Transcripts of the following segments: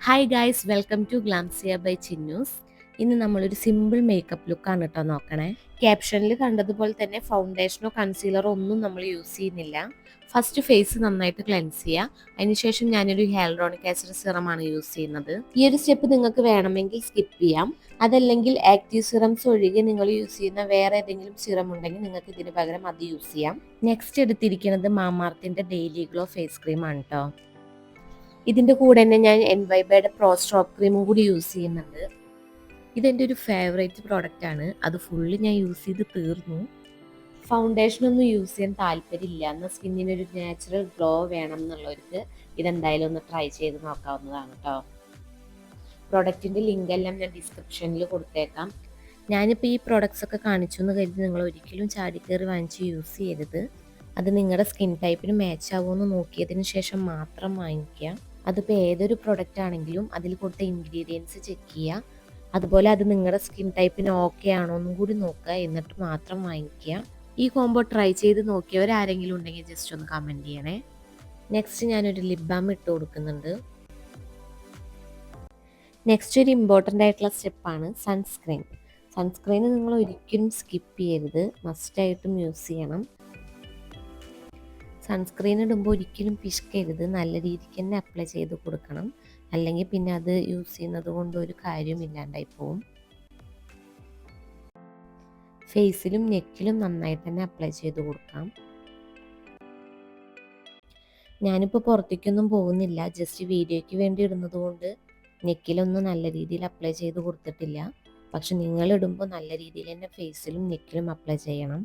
Hi guys, welcome to Glamsia by Chinnu's. ഇന്ന് നമ്മളൊരു simple makeup ലുക്കാണ് കേട്ടോ നോക്കണേ. ക്യാപ്ഷനിൽ കണ്ടതുപോലെ തന്നെ ഫൗണ്ടേഷനോ കൺസീലറോ ഒന്നും നമ്മൾ യൂസ് ചെയ്യുന്നില്ല. ഫസ്റ്റ് ഫേസ് നന്നായിട്ട് ക്ലെൻസ് ചെയ്യുക. അതിനുശേഷം ഞാനൊരു ഹ്യാലുറോണിക് ആസിഡ് സിറമാണ് യൂസ് ചെയ്യുന്നത്. ഈ ഒരു സ്റ്റെപ്പ് നിങ്ങൾക്ക് വേണമെങ്കിൽ സ്കിപ്പ് ചെയ്യാം. അതല്ലെങ്കിൽ ആക്റ്റീവ് സിറംസ് ഒഴികെ നിങ്ങൾ യൂസ് ചെയ്യുന്ന വേറെ ഏതെങ്കിലും സിറം ഉണ്ടെങ്കിൽ നിങ്ങൾക്ക് ഇതിന് പകരം അത് യൂസ് ചെയ്യാം. നെക്സ്റ്റ് എടുത്തിരിക്കുന്നത് മാമാർത്തിൻ്റെ ഡെയിലി ഗ്ലോ ഫേസ് ക്രീമാണ് കേട്ടോ. ഇതിൻ്റെ കൂടെ തന്നെ ഞാൻ എൻവൈബയുടെ പ്രോ സ്ട്രോപ്പ് ക്രീമും കൂടി യൂസ് ചെയ്യുന്നുണ്ട്. ഇതെൻ്റെ ഒരു ഫേവറേറ്റ് പ്രോഡക്റ്റ് ആണ്. അത് ഫുള്ള് ഞാൻ യൂസ് ചെയ്ത് തീർന്നു. ഫൗണ്ടേഷനൊന്നും യൂസ് ചെയ്യാൻ താല്പര്യമില്ല, എന്നാൽ സ്കിന്നിനൊരു നാച്ചുറൽ ഗ്ലോ വേണം എന്നുള്ളവർക്ക് ഇതെന്തായാലും ഒന്ന് ട്രൈ ചെയ്ത് നോക്കാവുന്നതാണ് കേട്ടോ. പ്രൊഡക്റ്റിൻ്റെ ലിങ്ക് എല്ലാം ഞാൻ ഡിസ്ക്രിപ്ഷനിൽ കൊടുത്തേക്കാം. ഞാനിപ്പോൾ ഈ പ്രോഡക്റ്റ്സ് ഒക്കെ കാണിച്ചു എന്ന് കരുതി നിങ്ങൾ ഒരിക്കലും ചാടിക്കയറി വാങ്ങിച്ച് യൂസ് ചെയ്യരുത്. അത് നിങ്ങളുടെ സ്കിൻ ടൈപ്പിന് മാച്ച് ആവുമെന്ന് നോക്കിയതിന് ശേഷം മാത്രം വാങ്ങിക്കുക. അതിപ്പോൾ ഏതൊരു പ്രൊഡക്റ്റ് ആണെങ്കിലും അതിൽ കൊടുത്ത ഇൻഗ്രീഡിയൻസ് ചെക്ക് ചെയ്യുക. അതുപോലെ അത് നിങ്ങളുടെ സ്കിൻ ടൈപ്പിന് ഓക്കെ ആണോ എന്നും കൂടി നോക്കുക. എന്നിട്ട് മാത്രം വാങ്ങിക്കുക. ഈ കോംബോ ട്രൈ ചെയ്ത് നോക്കിയവരാരെങ്കിലും ഉണ്ടെങ്കിൽ ജസ്റ്റ് ഒന്ന് കമൻറ്റ് ചെയ്യണേ. നെക്സ്റ്റ് ഞാനൊരു ലിപ് ബാം ഇട്ട് കൊടുക്കുന്നുണ്ട്. നെക്സ്റ്റ് ഒരു ഇമ്പോർട്ടൻ്റ് ആയിട്ടുള്ള സ്റ്റെപ്പാണ് സൺസ്ക്രീൻ. സൺസ്ക്രീൻ നിങ്ങൾ ഒരിക്കലും സ്കിപ്പ് ചെയ്യരുത്, മസ്റ്റായിട്ടും യൂസ് ചെയ്യണം. സൺസ്ക്രീൻ ഇടുമ്പോൾ ഒരിക്കലും പിശുക്കരുത്, നല്ല രീതിക്ക് തന്നെ അപ്ലൈ ചെയ്ത് കൊടുക്കണം. അല്ലെങ്കിൽ പിന്നെ അത് യൂസ് ചെയ്യുന്നത് കൊണ്ട് ഒരു കാര്യമില്ലാണ്ടായി പോവും. ഫേസിലും നെക്കിലും നന്നായിട്ട് തന്നെ അപ്ലൈ ചെയ്ത് കൊടുക്കാം. ഞാനിപ്പോൾ പുറത്തേക്കൊന്നും പോകുന്നില്ല, ജസ്റ്റ് വീഡിയോയ്ക്ക് വേണ്ടി ഇടുന്നത് കൊണ്ട് നെക്കിലൊന്നും നല്ല രീതിയിൽ അപ്ലൈ ചെയ്ത് കൊടുത്തിട്ടില്ല. പക്ഷെ നിങ്ങൾ ഇടുമ്പോൾ നല്ല രീതിയിൽ തന്നെ ഫേസിലും നെക്കിലും അപ്ലൈ ചെയ്യണം.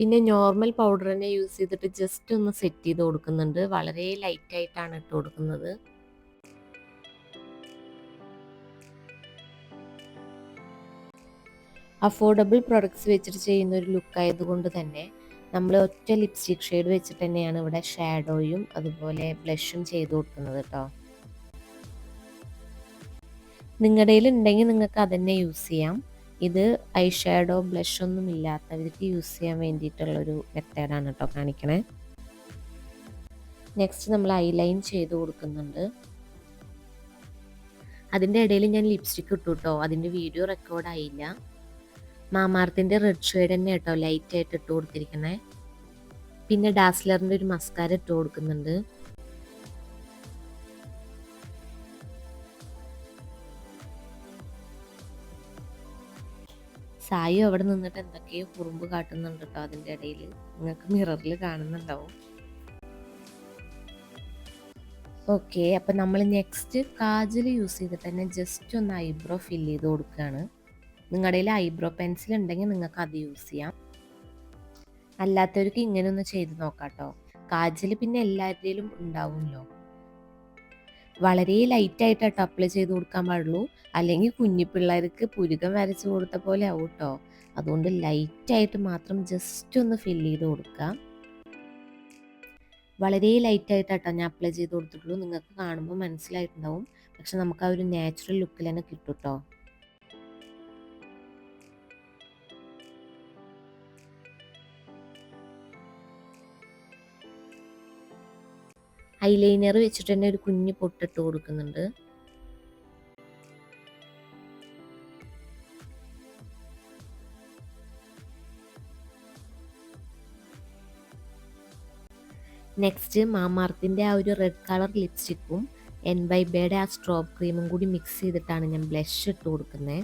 പിന്നെ നോർമൽ പൗഡർ തന്നെ യൂസ് ചെയ്തിട്ട് ജസ്റ്റ് ഒന്ന് സെറ്റ് ചെയ്ത് കൊടുക്കുന്നുണ്ട്. വളരെ ലൈറ്റായിട്ടാണ് ഇട്ട് കൊടുക്കുന്നത്. അഫോർഡബിൾ പ്രൊഡക്ട്സ് വെച്ചിട്ട് ചെയ്യുന്ന ഒരു ലുക്ക് ആയതുകൊണ്ട് തന്നെ നമ്മൾ ഒറ്റ ലിപ്സ്റ്റിക് ഷെയ്ഡ് വെച്ചിട്ട് തന്നെയാണ് ഇവിടെ ഷാഡോയും അതുപോലെ ബ്ലഷും ചെയ്ത് കൊടുക്കുന്നത് കേട്ടോ. നിങ്ങളുടെ കയ്യിൽ ഉണ്ടെങ്കിൽ നിങ്ങൾക്ക് അതന്നെ യൂസ് ചെയ്യാം. ഇത് ഐ ഷാഡോ ബ്ലഷ് ഒന്നും ഇല്ലാത്തവർക്ക് യൂസ് ചെയ്യാൻ വേണ്ടിയിട്ടുള്ളൊരു മെത്തേഡാണ് കേട്ടോ കാണിക്കണേ. നെക്സ്റ്റ് നമ്മൾ ഐലൈൻ ചെയ്ത് കൊടുക്കുന്നുണ്ട്. അതിൻ്റെ ഇടയിൽ ഞാൻ ലിപ്സ്റ്റിക് ഇട്ടു കേട്ടോ, അതിൻ്റെ വീഡിയോ റെക്കോർഡായില്ല. മാമാർത്തിൻ്റെ റെഡ് ഷെയ്ഡ് തന്നെ കേട്ടോ ലൈറ്റായിട്ട് ഇട്ട് കൊടുത്തിരിക്കണേ. പിന്നെ ഡാസ്ലറിൻ്റെ ഒരു മസ്കാര ഇട്ട് കൊടുക്കുന്നുണ്ട്. സായി അവിടെ നിന്നിട്ട് എന്തൊക്കെയോ കുറുമ്പ് കാട്ടുന്നുണ്ട് കേട്ടോ അതിൻ്റെ ഇടയിൽ. നിങ്ങൾക്ക് മിററിൽ കാണുന്നുണ്ടാവും. ഓക്കെ, അപ്പം നമ്മൾ നെക്സ്റ്റ് കാജൽ യൂസ് ചെയ്തിട്ട് തന്നെ ജസ്റ്റ് ഒന്ന് ഐബ്രോ ഫില്ല് ചെയ്ത് കൊടുക്കുകയാണ്. നിങ്ങളുടെ കയ്യിൽ ഐബ്രോ പെൻസിൽ ഉണ്ടെങ്കിൽ നിങ്ങൾക്ക് അത് യൂസ് ചെയ്യാം. അല്ലാത്തവർക്ക് ഇങ്ങനെ ഒന്ന് ചെയ്ത് നോക്കാം കേട്ടോ. കാജൽ പിന്നെ എല്ലാവരുടെയിലും ഉണ്ടാവുമല്ലോ. വളരെ ലൈറ്റായിട്ടാട്ടോ അപ്ലൈ ചെയ്ത് കൊടുക്കാൻ പാടുള്ളൂ, അല്ലെങ്കിൽ കുഞ്ഞു പിള്ളേർക്ക് പുരുകം വരച്ച് കൊടുത്ത പോലെ ആവും കേട്ടോ. അതുകൊണ്ട് ലൈറ്റായിട്ട് മാത്രം ജസ്റ്റ് ഒന്ന് ഫില്ല് ചെയ്ത് കൊടുക്കുക. വളരെ ലൈറ്റായിട്ടാട്ടോ ഞാൻ അപ്ലൈ ചെയ്ത് കൊടുത്തിട്ടുള്ളൂ. നിങ്ങൾക്ക് കാണുമ്പോൾ മനസ്സിലായിട്ടുണ്ടാവും, പക്ഷെ നമുക്ക് ആ ഒരു നാച്ചുറൽ ലുക്കിൽ തന്നെ കിട്ടും കേട്ടോ. ഐലൈനർ വെച്ചിട്ട് തന്നെ ഒരു കുഞ്ഞ് പൊട്ടിട്ട് കൊടുക്കുന്നുണ്ട്. നെക്സ്റ്റ് മാമാർത്തിൻ്റെ ആ ഒരു റെഡ് കളർ ലിപ്സ്റ്റിക്കും എൻവൈബയുടെ ആ സ്ട്രോബ് ക്രീമും കൂടി മിക്സ് ചെയ്തിട്ടാണ് ഞാൻ ബ്ലഷ് ഇട്ട് കൊടുക്കുന്നത്.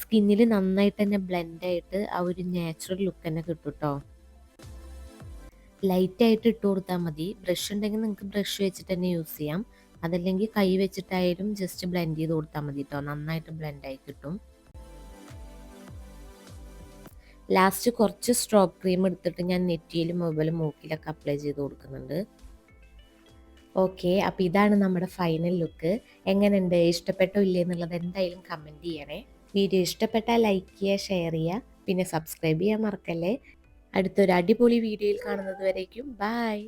സ്കിന്നിൽ നന്നായിട്ട് തന്നെ ബ്ലെൻഡായിട്ട് ആ ഒരു നാച്ചുറൽ ലുക്ക് തന്നെ കിട്ടും കേട്ടോ. ലൈറ്റായിട്ട് ഇട്ട് കൊടുത്താൽ മതി. ബ്രഷ് ഉണ്ടെങ്കിൽ നിങ്ങൾക്ക് ബ്രഷ് വെച്ചിട്ട് തന്നെ യൂസ് ചെയ്യാം. അതല്ലെങ്കിൽ കൈ വെച്ചിട്ടായാലും ജസ്റ്റ് ബ്ലെൻഡ് ചെയ്ത് കൊടുത്താൽ മതി കേട്ടോ, നന്നായിട്ട് ബ്ലെൻഡായി കിട്ടും. ലാസ്റ്റ് കുറച്ച് സ്ട്രോബ് ക്രീം എടുത്തിട്ട് ഞാൻ നെറ്റിയിലും അതുപോലെ മൂക്കിലൊക്കെ അപ്ലൈ ചെയ്ത് കൊടുക്കുന്നുണ്ട്. ഓക്കെ, അപ്പോൾ ഇതാണ് നമ്മുടെ ഫൈനൽ ലുക്ക്. എങ്ങനെയുണ്ട്, ഇഷ്ടപ്പെട്ടോ ഇല്ലേ എന്നുള്ളത് എന്തായാലും കമൻറ്റ് ചെയ്യണേ. വീഡിയോ ഇഷ്ടപ്പെട്ടാൽ ലൈക്ക് ചെയ്യുക, ഷെയർ ചെയ്യുക, പിന്നെ സബ്സ്ക്രൈബ് ചെയ്യാൻ മറക്കല്ലേ. അടുത്തൊരു അടിപൊളി വീഡിയോയിൽ കാണുന്നത് വരേക്കും ബൈ.